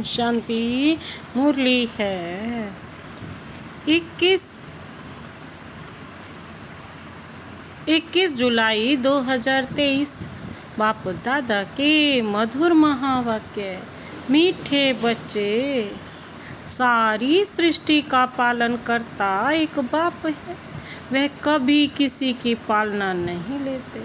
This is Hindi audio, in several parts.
शांति मुरली है। 21 जुलाई 2023। बाप दादा के मधुर महावाक्य। मीठे बच्चे, सारी सृष्टि का पालन करता एक बाप है। वह कभी किसी की पालना नहीं लेते,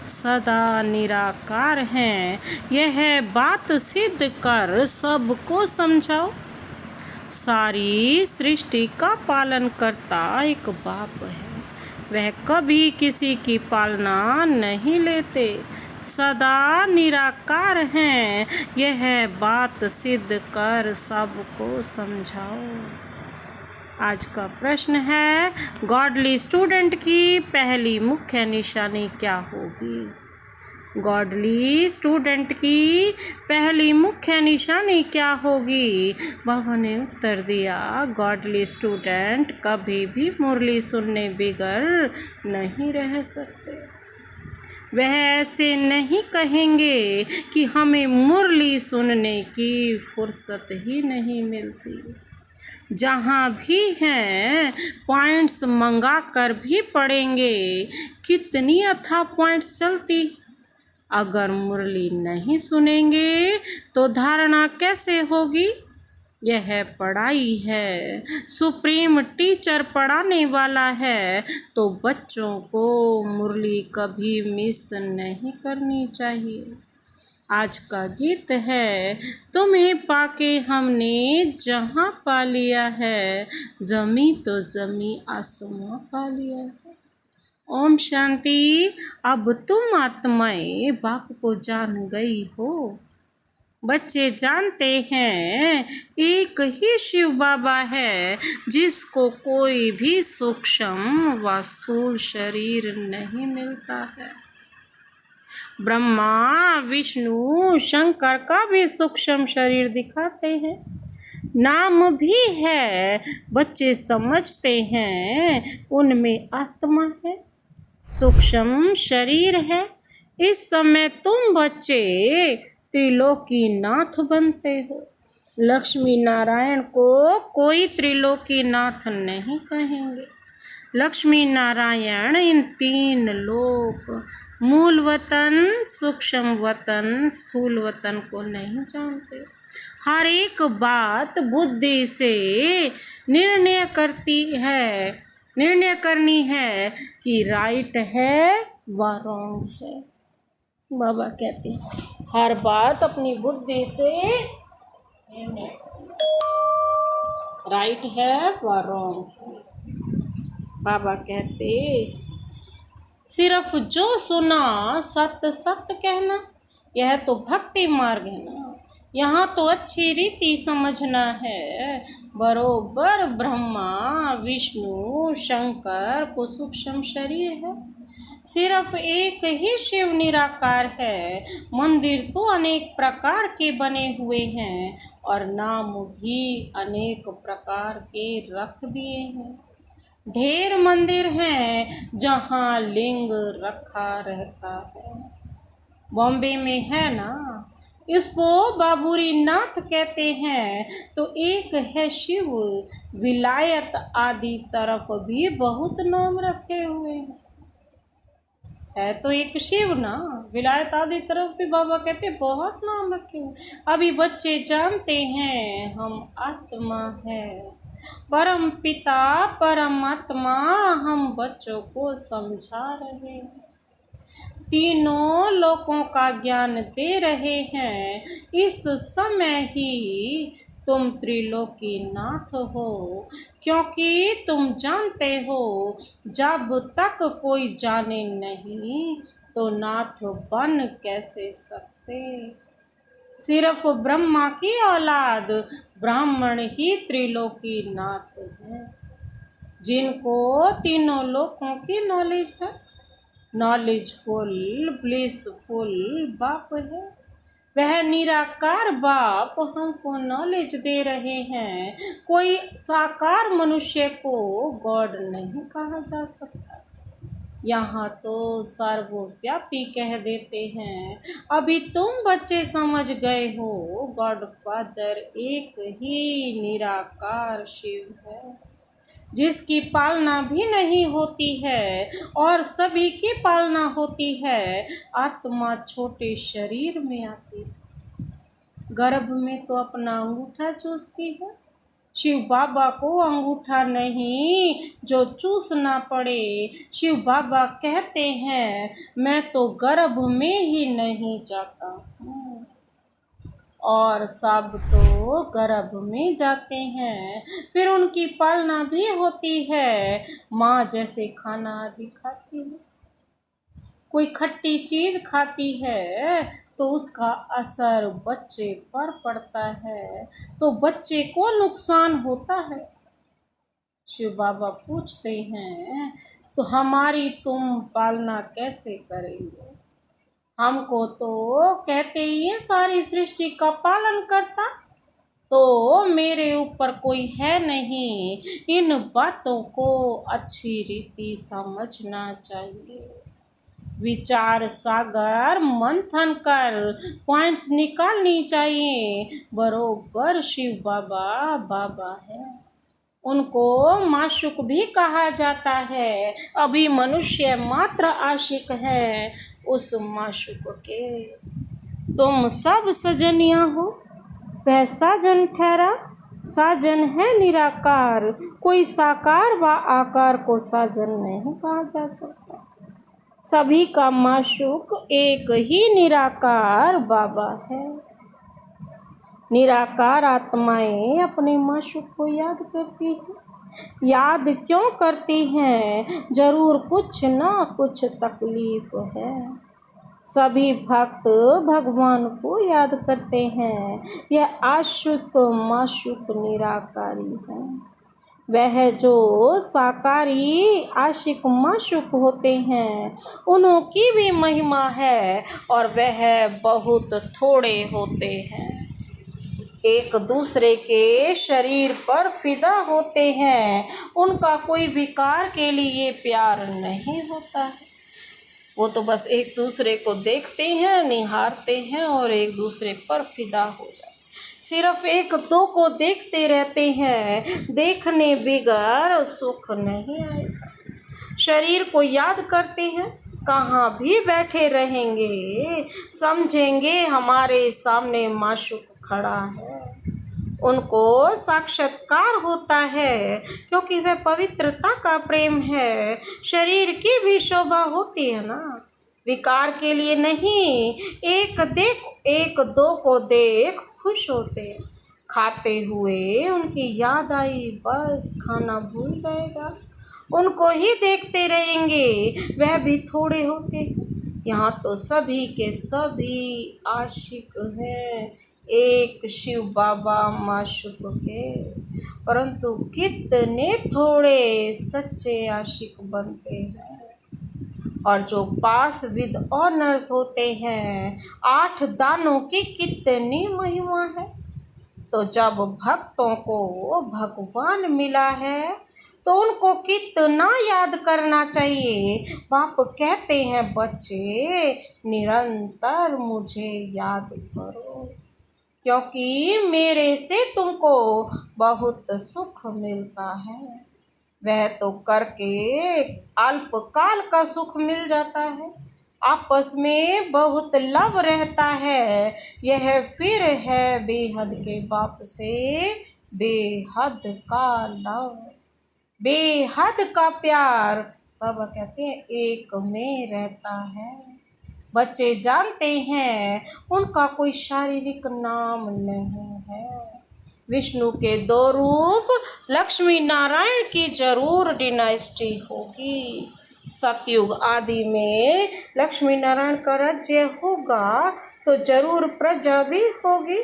सदा निराकार हैं। यह बात सिद्ध कर सबको समझाओ। सारी सृष्टि का पालन करता एक बाप है। वह कभी किसी की पालना नहीं लेते, सदा निराकार हैं। यह बात सिद्ध कर सबको समझाओ। आज का प्रश्न है, गॉडली स्टूडेंट की पहली मुख्य निशानी क्या होगी? गॉडली स्टूडेंट की पहली मुख्य निशानी क्या होगी? बाबा ने उत्तर दिया, गॉडली स्टूडेंट कभी भी मुरली सुनने बगैर नहीं रह सकते। वह ऐसे नहीं कहेंगे कि हमें मुरली सुनने की फुर्सत ही नहीं मिलती। जहाँ भी हैं पॉइंट्स मंगा कर भी पढ़ेंगे। कितनी अथाह पॉइंट्स चलती। अगर मुरली नहीं सुनेंगे तो धारणा कैसे होगी? यह पढ़ाई है, सुप्रीम टीचर पढ़ाने वाला है, तो बच्चों को मुरली कभी मिस नहीं करनी चाहिए। आज का गीत है, तुम्हें पाके हमने जहाँ पा लिया है, जमी तो जमी आसमां पा लिया है। ओम शांति। अब तुम आत्माएं बाप को जान गई हो। बच्चे जानते हैं एक ही शिव बाबा है, जिसको कोई भी सूक्ष्म व स्थूल शरीर नहीं मिलता है। ब्रह्मा विष्णु शंकर का भी सूक्ष्म शरीर दिखाते हैं, नाम भी है। बच्चे समझते हैं उनमें आत्मा है, सूक्ष्म शरीर है। इस समय तुम बच्चे त्रिलोकी नाथ बनते हो। लक्ष्मी नारायण को कोई त्रिलोकी नाथ नहीं कहेंगे। लक्ष्मी नारायण इन तीन लोक, मूल वतन, सूक्ष्म वतन, स्थूल वतन को नहीं जानते। हर एक बात बुद्धि से निर्णय करनी है कि राइट है व रॉन्ग है। बाबा कहते हैं हर बात अपनी बुद्धि से राइट है व रॉन्ग है। बाबा कहते सिर्फ जो सुना सत्य सत्य कहना, यह तो भक्ति मार्ग है ना। यहाँ तो अच्छी रीति समझना है। बरोबर ब्रह्मा विष्णु शंकर को सूक्ष्म शरीर है, सिर्फ एक ही शिव निराकार है। मंदिर तो अनेक प्रकार के बने हुए हैं और नाम भी अनेक प्रकार के रख दिए हैं। ढेर मंदिर हैं जहाँ लिंग रखा रहता है। बॉम्बे में है ना, इसको बाबूरी नाथ कहते हैं। तो एक है शिव, विलायत आदि तरफ भी बहुत नाम रखे हुए हैं। है तो एक शिव ना, विलायत आदि तरफ भी बाबा कहते बहुत नाम रखे हुए। अभी बच्चे जानते हैं हम आत्मा है, परम पिता परमात्मा हम बच्चों को समझा रहे हैं। तीनों लोकों का ज्ञान दे रहे हैं। इस समय ही तुम त्रिलोकी नाथ हो, क्योंकि तुम जानते हो जब तक कोई जाने नहीं तो नाथ बन कैसे सकते। सिर्फ ब्रह्मा की औलाद ब्राह्मण ही त्रिलोकी नाथ है, जिनको तीनों लोकों की नॉलेज है। नॉलेजफुल ब्लिसफुल बाप है। वह निराकार बाप हमको नॉलेज दे रहे हैं। कोई साकार मनुष्य को गॉड नहीं कहा जा सकता। यहाँ तो सर्वव्यापी कह देते हैं। अभी तुम बच्चे समझ गए हो, गॉडफादर एक ही निराकार शिव है, जिसकी पालना भी नहीं होती है और सभी की पालना होती है। आत्मा छोटे शरीर में आती है, गर्भ में तो अपना अंगूठा चूसती है। शिव बाबा को अंगूठा नहीं जो चूसना पड़े। शिव बाबा कहते हैं, मैं तो गर्भ में ही नहीं जाता हूँ, और सब तो गर्भ में जाते हैं, फिर उनकी पालना भी होती है। माँ जैसे खाना आदि खाती है, कोई खट्टी चीज खाती है तो उसका असर बच्चे पर पड़ता है, तो बच्चे को नुकसान होता है। शिव बाबा पूछते हैं, तो हमारी तुम पालना कैसे करेंगे? हमको तो कहते ही है सारी सृष्टि का पालन करता, तो मेरे ऊपर कोई है नहीं। इन बातों को अच्छी रीति समझना चाहिए। विचार सागर मंथन कर पॉइंट्स निकालनी चाहिए। बरोबर शिव बाबा बाबा है, उनको माशूक भी कहा जाता है। अभी मनुष्य मात्र आशिक है उस माशूक के। तुम सब सजनिया हो, वह साजन ठहरा, साजन है निराकार। कोई साकार व आकार को साजन नहीं कहा जा सकता। सभी का माशूक एक ही निराकार बाबा है। निराकार आत्माएं अपने माशूक को याद करती हैं। याद क्यों करती हैं? जरूर कुछ ना कुछ तकलीफ है। सभी भक्त भगवान को याद करते हैं। यह आशुक माशूक निराकारी है। वह जो साकारी आशिक माशूक होते हैं, उन्हों की भी महिमा है, और वह बहुत थोड़े होते हैं। एक दूसरे के शरीर पर फिदा होते हैं। उनका कोई विकार के लिए प्यार नहीं होता है। वो तो बस एक दूसरे को देखते हैं, निहारते हैं और एक दूसरे पर फिदा हो जाते। सिर्फ एक दो को देखते रहते हैं, देखने बिगर सुख नहीं आएगा। शरीर को याद करते हैं, कहाँ भी बैठे रहेंगे, समझेंगे हमारे सामने माशूक खड़ा है। उनको साक्षात्कार होता है, क्योंकि वह पवित्रता का प्रेम है। शरीर की भी शोभा होती है ना, विकार के लिए नहीं। एक दो को देख खुश होते, खाते हुए उनकी याद आई, बस खाना भूल जाएगा। उनको ही देखते रहेंगे, वह भी थोड़े होते। यहाँ तो सभी के सभी आशिक हैं, एक शिव बाबा माशूक के। परंतु कितने थोड़े सच्चे आशिक बनते हैं। और जो पास विद ऑनर्स होते हैं, 8 दानों की कितनी महिमा है। तो जब भक्तों को भगवान मिला है, तो उनको कितना याद करना चाहिए। बाप कहते हैं, बच्चे निरंतर मुझे याद करो, क्योंकि मेरे से तुमको बहुत सुख मिलता है। वह तो करके अल्पकाल का सुख मिल जाता है, आपस में बहुत लव रहता है। यह फिर है बेहद के बाप से बेहद का लव, बेहद का प्यार। बाबा कहते हैं एक में रहता है। बच्चे जानते हैं उनका कोई शारीरिक नाम नहीं है। विष्णु के 2 रूप, लक्ष्मी नारायण की जरूर डिनाइस्टी होगी। सतयुग आदि में लक्ष्मी नारायण का राज्य होगा, तो जरूर प्रजा भी होगी।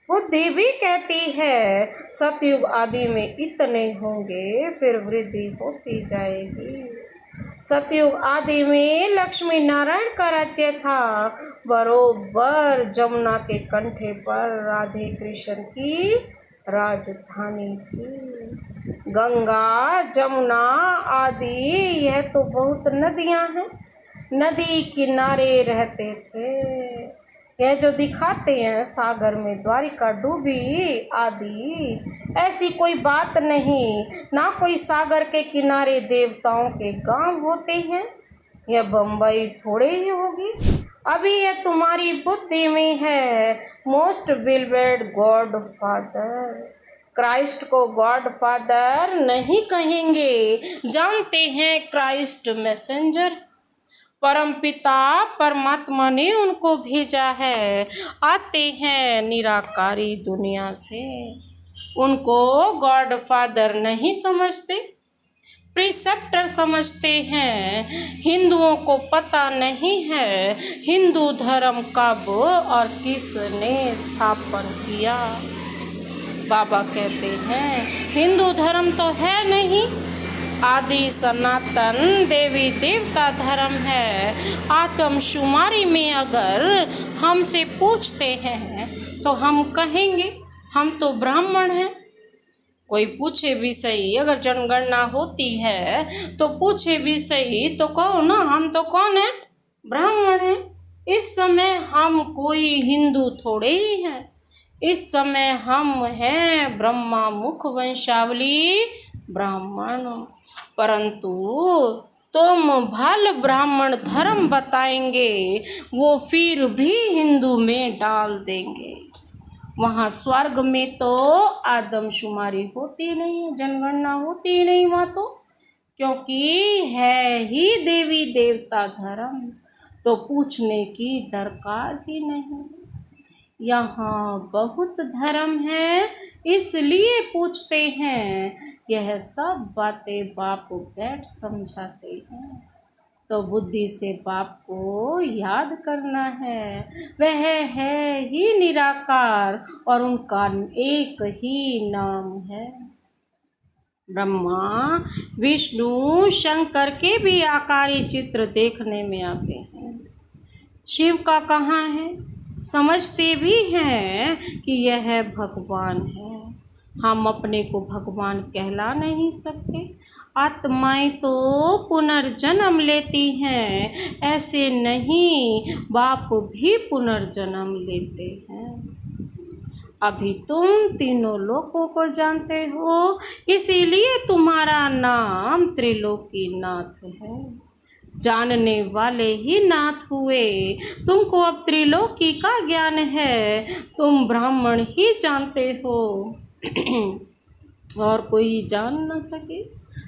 बुद्धि भी कहती है सतयुग आदि में इतने होंगे, फिर वृद्धि होती जाएगी। सतयुग आदि में लक्ष्मी नारायण का राज्य था। बरोबर जमुना के कंठे पर राधे कृष्ण की राजधानी थी। गंगा, जमुना आदि यह तो बहुत नदियां हैं, नदी किनारे रहते थे। यह जो दिखाते हैं सागर में द्वारिका डूबी आदि, ऐसी कोई बात नहीं। ना कोई सागर के किनारे देवताओं के गांव होते हैं। यह बम्बई थोड़े ही होगी। अभी यह तुम्हारी बुद्धि में है। मोस्ट बिलीवेड गॉड फादर, क्राइस्ट को गॉड फादर नहीं कहेंगे, जानते हैं क्राइस्ट मैसेंजर। परमपिता परमात्मा ने उनको भेजा है। आते हैं निराकारी दुनिया से, उनको गॉड फादर नहीं समझते, प्रिसेप्टर समझते हैं। हिंदुओं को पता नहीं है हिंदू धर्म कब और किसने स्थापन किया। बाबा कहते हैं हिंदू धर्म तो है नहीं, आदि सनातन देवी देवता धर्म है। आत्मशुमारी में अगर हमसे पूछते हैं तो हम कहेंगे हम तो ब्राह्मण हैं। कोई पूछे भी सही, अगर जनगणना होती है तो पूछे भी सही तो कहो ना हम तो कौन है, ब्राह्मण हैं। इस समय हम कोई हिंदू थोड़े ही हैं, इस समय हम हैं ब्रह्मा मुख वंशावली ब्राह्मण। परंतु तुम भल ब्राह्मण धर्म बताएंगे, वो फिर भी हिंदू में डाल देंगे। वहाँ स्वर्ग में तो आदमशुमारी होती नहीं, जनगणना होती नहीं वहाँ तो, क्योंकि है ही देवी देवता धर्म, तो पूछने की दरकार ही नहीं। यहाँ बहुत धर्म है इसलिए पूछते हैं, यह सब बातें बाप बैठ समझाते हैं। तो बुद्धि से बाप को याद करना है, वह है ही निराकार और उनका एक ही नाम है। ब्रह्मा विष्णु शंकर के भी आकारी चित्र देखने में आते हैं। शिव का कहाँ है, समझते भी हैं कि यह भगवान है। हम अपने को भगवान कहला नहीं सकते। आत्माएं तो पुनर्जन्म लेती हैं, ऐसे नहीं बाप भी पुनर्जन्म लेते हैं। अभी तुम तीनों लोकों को जानते हो, इसीलिए तुम्हारा नाम त्रिलोकीनाथ है। जानने वाले ही नाथ हुए, तुमको अब त्रिलोकी का ज्ञान है, तुम ब्राह्मण ही जानते हो और कोई जान न सके।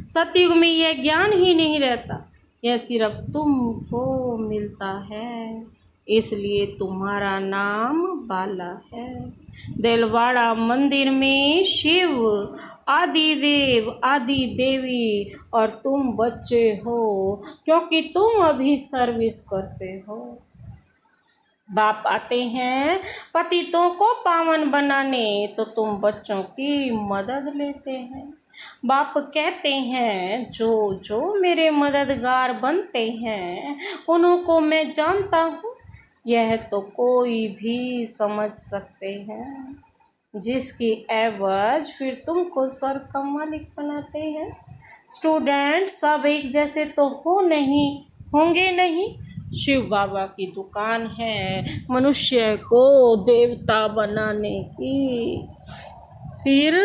सतयुग में यह ज्ञान ही नहीं रहता, यह सिर्फ तुमको मिलता है, इसलिए तुम्हारा नाम बाला है। देलवाड़ा मंदिर में शिव आदि देव आदि देवी और तुम बच्चे हो, क्योंकि तुम अभी सर्विस करते हो। बाप आते हैं पतितों को पावन बनाने, तो तुम बच्चों की मदद लेते हैं। बाप कहते हैं जो जो मेरे मददगार बनते हैं उन्हों को मैं जानता हूँ, यह तो कोई भी समझ सकते हैं, जिसकी एवज फिर तुमको स्वर्ग का मालिक बनाते हैं। स्टूडेंट सब एक जैसे तो होंगे नहीं। शिव बाबा की दुकान है मनुष्य को देवता बनाने की, फिर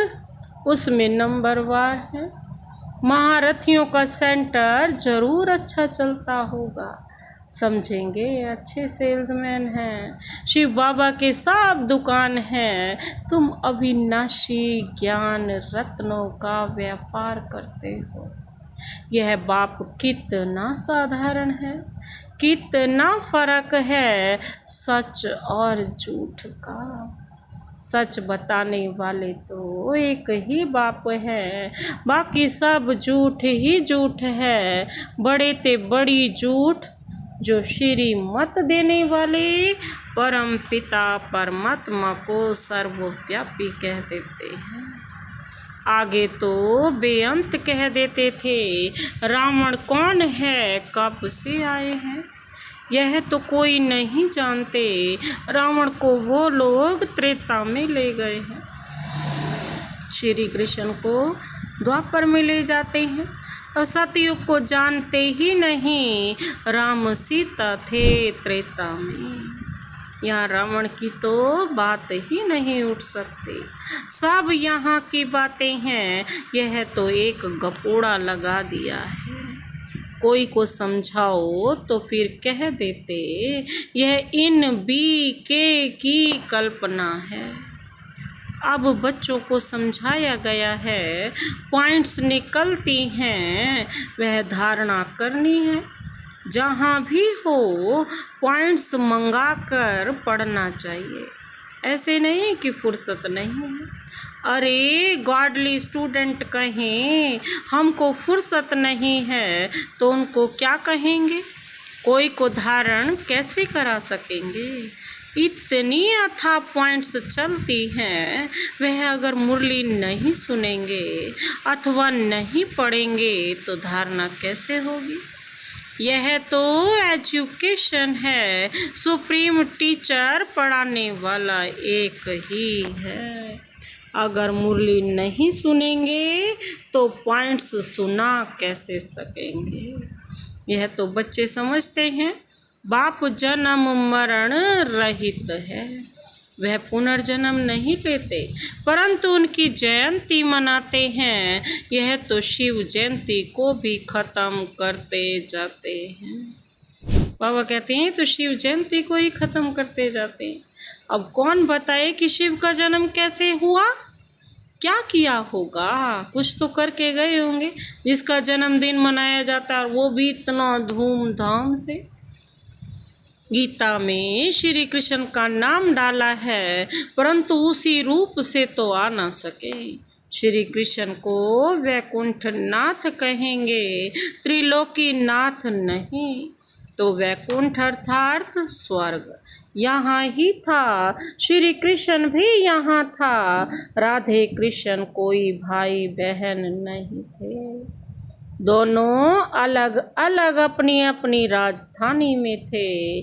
उसमें नंबरवार है। महारथियों का सेंटर जरूर अच्छा चलता होगा, समझेंगे अच्छे सेल्समैन हैं। शिव बाबा के सब दुकान है, तुम अविनाशी ज्ञान रत्नों का व्यापार करते हो। यह बाप कितना साधारण है, कितना फर्क है सच और झूठ का। सच बताने वाले तो एक ही बाप है, बाकी सब झूठ ही झूठ है। बड़े ते बड़ी झूठ जो श्रीमत देने वाले परम पिता परमात्मा को सर्वव्यापी कह देते हैं। आगे तो बेअंत कह देते थे रावण कौन है, कब से आए हैं, यह तो कोई नहीं जानते। रावण को वो लोग त्रेता में ले गए हैं। श्री कृष्ण को द्वापर में ले जाते हैं। और सतयुग को जानते ही नहीं, राम सीता थे त्रेता में। यहाँ रावण की तो बात ही नहीं उठ सकती। सब यहाँ की बातें हैं, यह तो एक गपोड़ा लगा दिया है। कोई को समझाओ तो फिर कह देते यह इन बी के की कल्पना है। अब बच्चों को समझाया गया है, पॉइंट्स निकलती हैं, वह धारणा करनी है। जहाँ भी हो पॉइंट्स मंगा कर पढ़ना चाहिए। ऐसे नहीं कि फुर्सत नहीं है। अरे गॉडली स्टूडेंट कहें हमको फुर्सत नहीं है तो उनको क्या कहेंगे? कोई को धारण कैसे करा सकेंगे? इतनी अथाह पॉइंट्स चलती हैं, वह अगर मुरली नहीं सुनेंगे अथवा नहीं पढ़ेंगे तो धारणा कैसे होगी? यह तो एजुकेशन है, सुप्रीम टीचर पढ़ाने वाला एक ही है। अगर मुरली नहीं सुनेंगे तो पॉइंट्स सुना कैसे सकेंगे? यह तो बच्चे समझते हैं बाप जन्म मरण रहित है, वह पुनर्जन्म नहीं लेते, परंतु उनकी जयंती मनाते हैं। यह तो शिव जयंती को भी खत्म करते जाते हैं। बाबा कहते हैं तो शिव जयंती को ही खत्म करते जाते हैं। अब कौन बताए कि शिव का जन्म कैसे हुआ, क्या किया होगा? कुछ तो करके गए होंगे जिसका जन्मदिन मनाया जाता है, और वो भी इतना धूमधाम से। गीता में श्री कृष्ण का नाम डाला है, परंतु उसी रूप से तो आ ना सके। श्री कृष्ण को वैकुंठ नाथ कहेंगे, त्रिलोकी नाथ नहीं। तो वैकुंठ अर्थात स्वर्ग यहाँ ही था, श्री कृष्ण भी यहाँ था। राधे कृष्ण कोई भाई बहन नहीं थे, दोनों अलग अलग अपनी अपनी राजधानी में थे।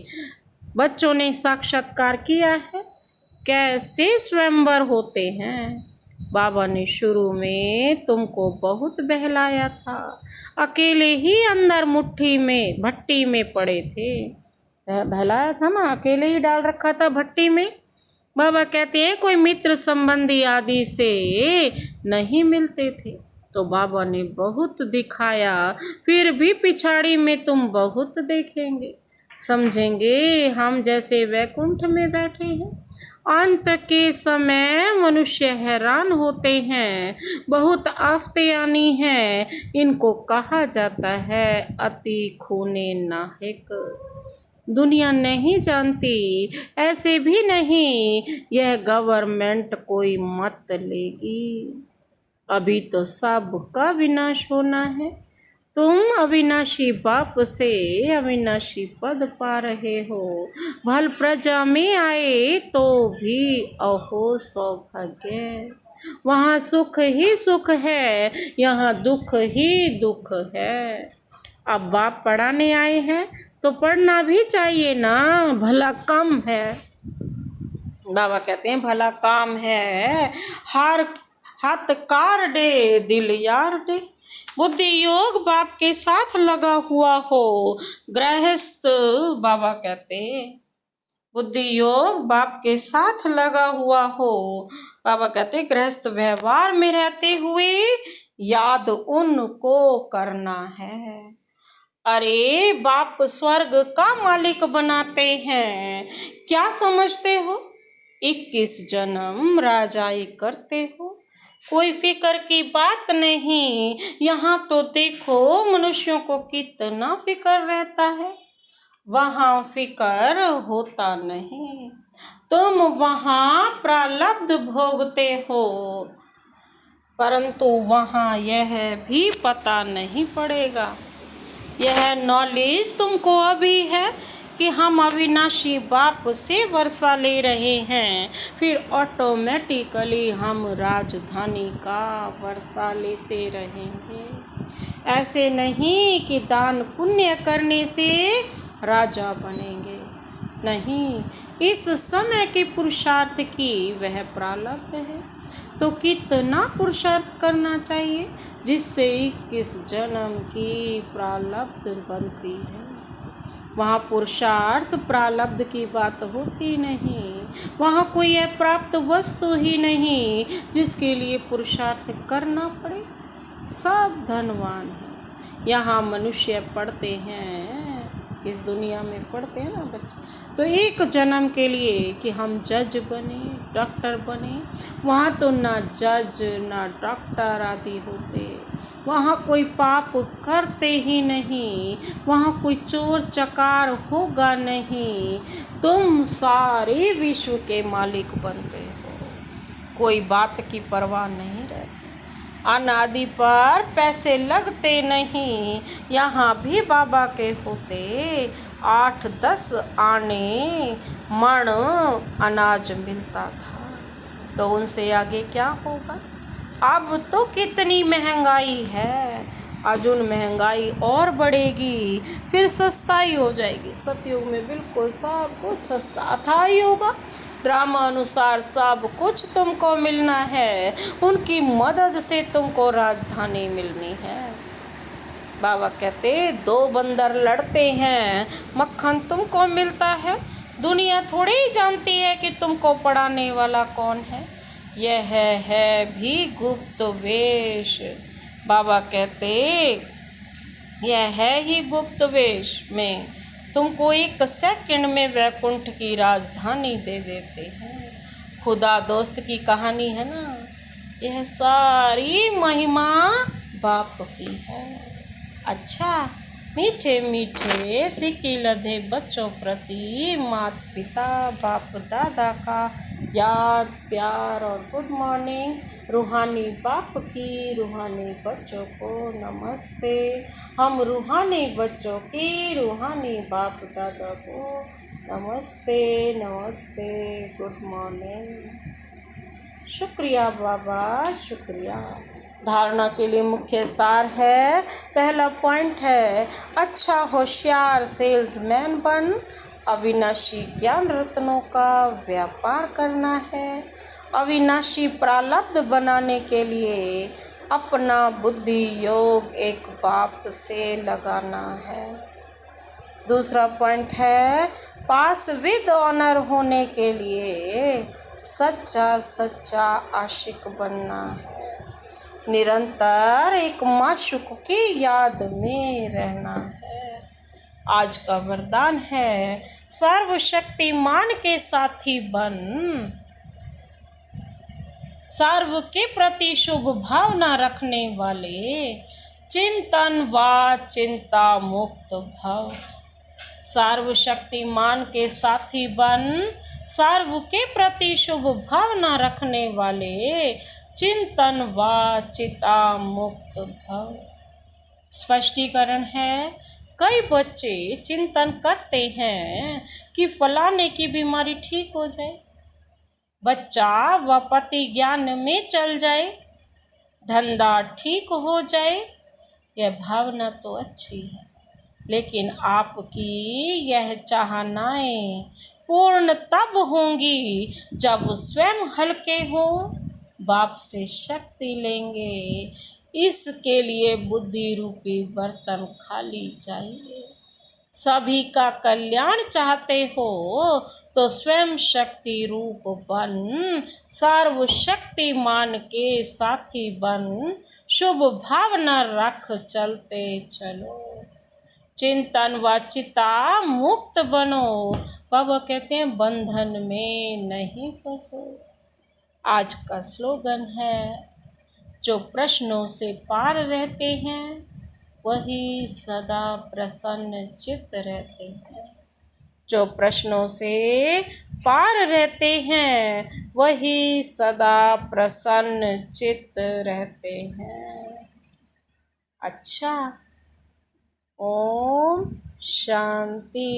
बच्चों ने साक्षात्कार किया है कैसे स्वयंवर होते हैं। बाबा ने शुरू में तुमको बहुत बहलाया था, अकेले ही अंदर मुट्ठी में भट्टी में पड़े थे। बहलाया था ना, अकेले ही डाल रखा था भट्टी में। बाबा कहते हैं कोई मित्र संबंधी आदि से नहीं मिलते थे, तो बाबा ने बहुत दिखाया, फिर भी पिछाड़ी में तुम बहुत देखेंगे, समझेंगे हम जैसे वैकुंठ में बैठे हैं। अंत के समय मनुष्य हैरान होते हैं, बहुत आफतें आनी हैं, इनको कहा जाता है अति खूने नाहिक। दुनिया नहीं जानती, ऐसे भी नहीं यह गवर्नमेंट कोई मत लेगी। अभी तो सबका विनाश होना है। तुम अविनाशी बाप से अविनाशी पद पा रहे हो, भल प्रजा में आए तो भी अहो सौभाग्य। वहाँ सुख ही सुख है, यहाँ दुख ही दुख है। अब बाप पढ़ाने आए हैं तो पढ़ना भी चाहिए ना, भला कम है। बाबा कहते हैं भला काम है, हर हाथ कार दे दिल यार दे। बुद्धि योग बाप के साथ लगा हुआ हो, गृहस्थ बाबा कहते बुद्धि योग बाप के साथ लगा हुआ हो। बाबा कहते गृहस्थ व्यवहार में रहते हुए याद उनको करना है। अरे बाप स्वर्ग का मालिक बनाते हैं, क्या समझते हो? 21 जन्म राजाई करते हो, कोई फिक्र की बात नहीं। यहाँ तो देखो मनुष्यों को कितना फिक्र रहता है, वहाँ फिक्र होता नहीं। तुम वहाँ प्रारब्ध भोगते हो, परंतु वहाँ यह भी पता नहीं पड़ेगा। यह नॉलेज तुमको अभी है कि हम अविनाशी बाप से वर्षा ले रहे हैं, फिर ऑटोमेटिकली हम राजधानी का वर्षा लेते रहेंगे। ऐसे नहीं कि दान पुण्य करने से राजा बनेंगे। नहीं, इस समय के पुरुषार्थ की वह प्रारब्ध है। तो कितना पुरुषार्थ करना चाहिए जिससे 21 जन्म की प्रारब्ध बनती है। वहाँ पुरुषार्थ प्रारब्ध की बात होती नहीं। वहाँ कोई अप्राप्त वस्तु ही नहीं जिसके लिए पुरुषार्थ करना पड़े। सब धनवान हैं। यहाँ मनुष्य पढ़ते हैं, इस दुनिया में पढ़ते हैं ना बच्चे, तो एक जन्म के लिए कि हम जज बने, डॉक्टर बने। वहाँ तो ना जज ना डॉक्टर आदि होते। वहाँ कोई पाप करते ही नहीं। वहाँ कोई चोर चकार होगा नहीं। तुम सारे विश्व के मालिक बनते हो। कोई बात की परवाह नहीं रहती। अनादि पर पैसे लगते नहीं। यहाँ भी बाबा के होते 8-10 आने मण अनाज मिलता था। तो उनसे आगे क्या होगा। अब तो कितनी महंगाई है। अजून महंगाई और बढ़ेगी, फिर सस्ताई हो जाएगी। सतयुग में बिल्कुल सब कुछ सस्ता अथाही होगा। ड्रामा अनुसार सब कुछ तुमको मिलना है। उनकी मदद से तुमको राजधानी मिलनी है। बाबा कहते 2 बंदर लड़ते हैं, मक्खन तुमको मिलता है। दुनिया थोड़ी ही जानती है कि तुमको पढ़ाने वाला कौन है। यह है भी गुप्त वेश। बाबा कहते यह है ही गुप्त वेश में तुमको 1 सेकंड में वैकुंठ की राजधानी दे देते हैं। खुदा दोस्त की कहानी है ना। यह सारी महिमा बाप की है। अच्छा, मीठे मीठे सिक्के लधे बच्चों प्रति माता पिता बाप दादा का याद प्यार और गुड मॉर्निंग। रूहानी बाप की रूहानी बच्चों को नमस्ते। हम रूहानी बच्चों की रूहानी बाप दादा को नमस्ते नमस्ते गुड मॉर्निंग। शुक्रिया बाबा, शुक्रिया। धारणा के लिए मुख्य सार है। पहला पॉइंट है अच्छा होशियार सेल्समैन बन। अविनाशी ज्ञान रत्नों का व्यापार करना है। अविनाशी प्रारब्ध बनाने के लिए अपना बुद्धि योग एक बाप से लगाना है। दूसरा पॉइंट है पास विद ऑनर होने के लिए सच्चा सच्चा आशिक बनना है। निरंतर एक माशूक की याद में रहना है। आज का वरदान है सर्वशक्तिमान के साथी बन। सर्व के प्रति शुभ भावना रखने वाले चिंतन व चिंता मुक्त भव। सर्वशक्तिमान के साथी बन। सर्व के प्रति शुभ भावना रखने वाले चिंतन व चिता मुक्त भव। स्पष्टीकरण है कई बच्चे चिंतन करते हैं कि फलाने की बीमारी ठीक हो जाए, बच्चा व पति ज्ञान में चल जाए, धंधा ठीक हो जाए। यह भावना तो अच्छी है, लेकिन आपकी यह चाहनाएं पूर्ण तब होंगी जब स्वयं हल्के हों, बाप से शक्ति लेंगे। इसके लिए बुद्धि रूपी बर्तन खाली चाहिए। सभी का कल्याण चाहते हो तो स्वयं शक्ति रूप बन। सर्वशक्तिमान के साथी बन। शुभ भावना रख चलते चलो। चिंतन व चिता मुक्त बनो। बाबा कहते हैं बंधन में नहीं फंसो। आज का स्लोगन है जो प्रश्नों से पार रहते हैं वही सदा प्रसन्न चित्त रहते हैं। जो प्रश्नों से पार रहते हैं वही सदा प्रसन्न चित्त रहते हैं। अच्छा, ओम शांति।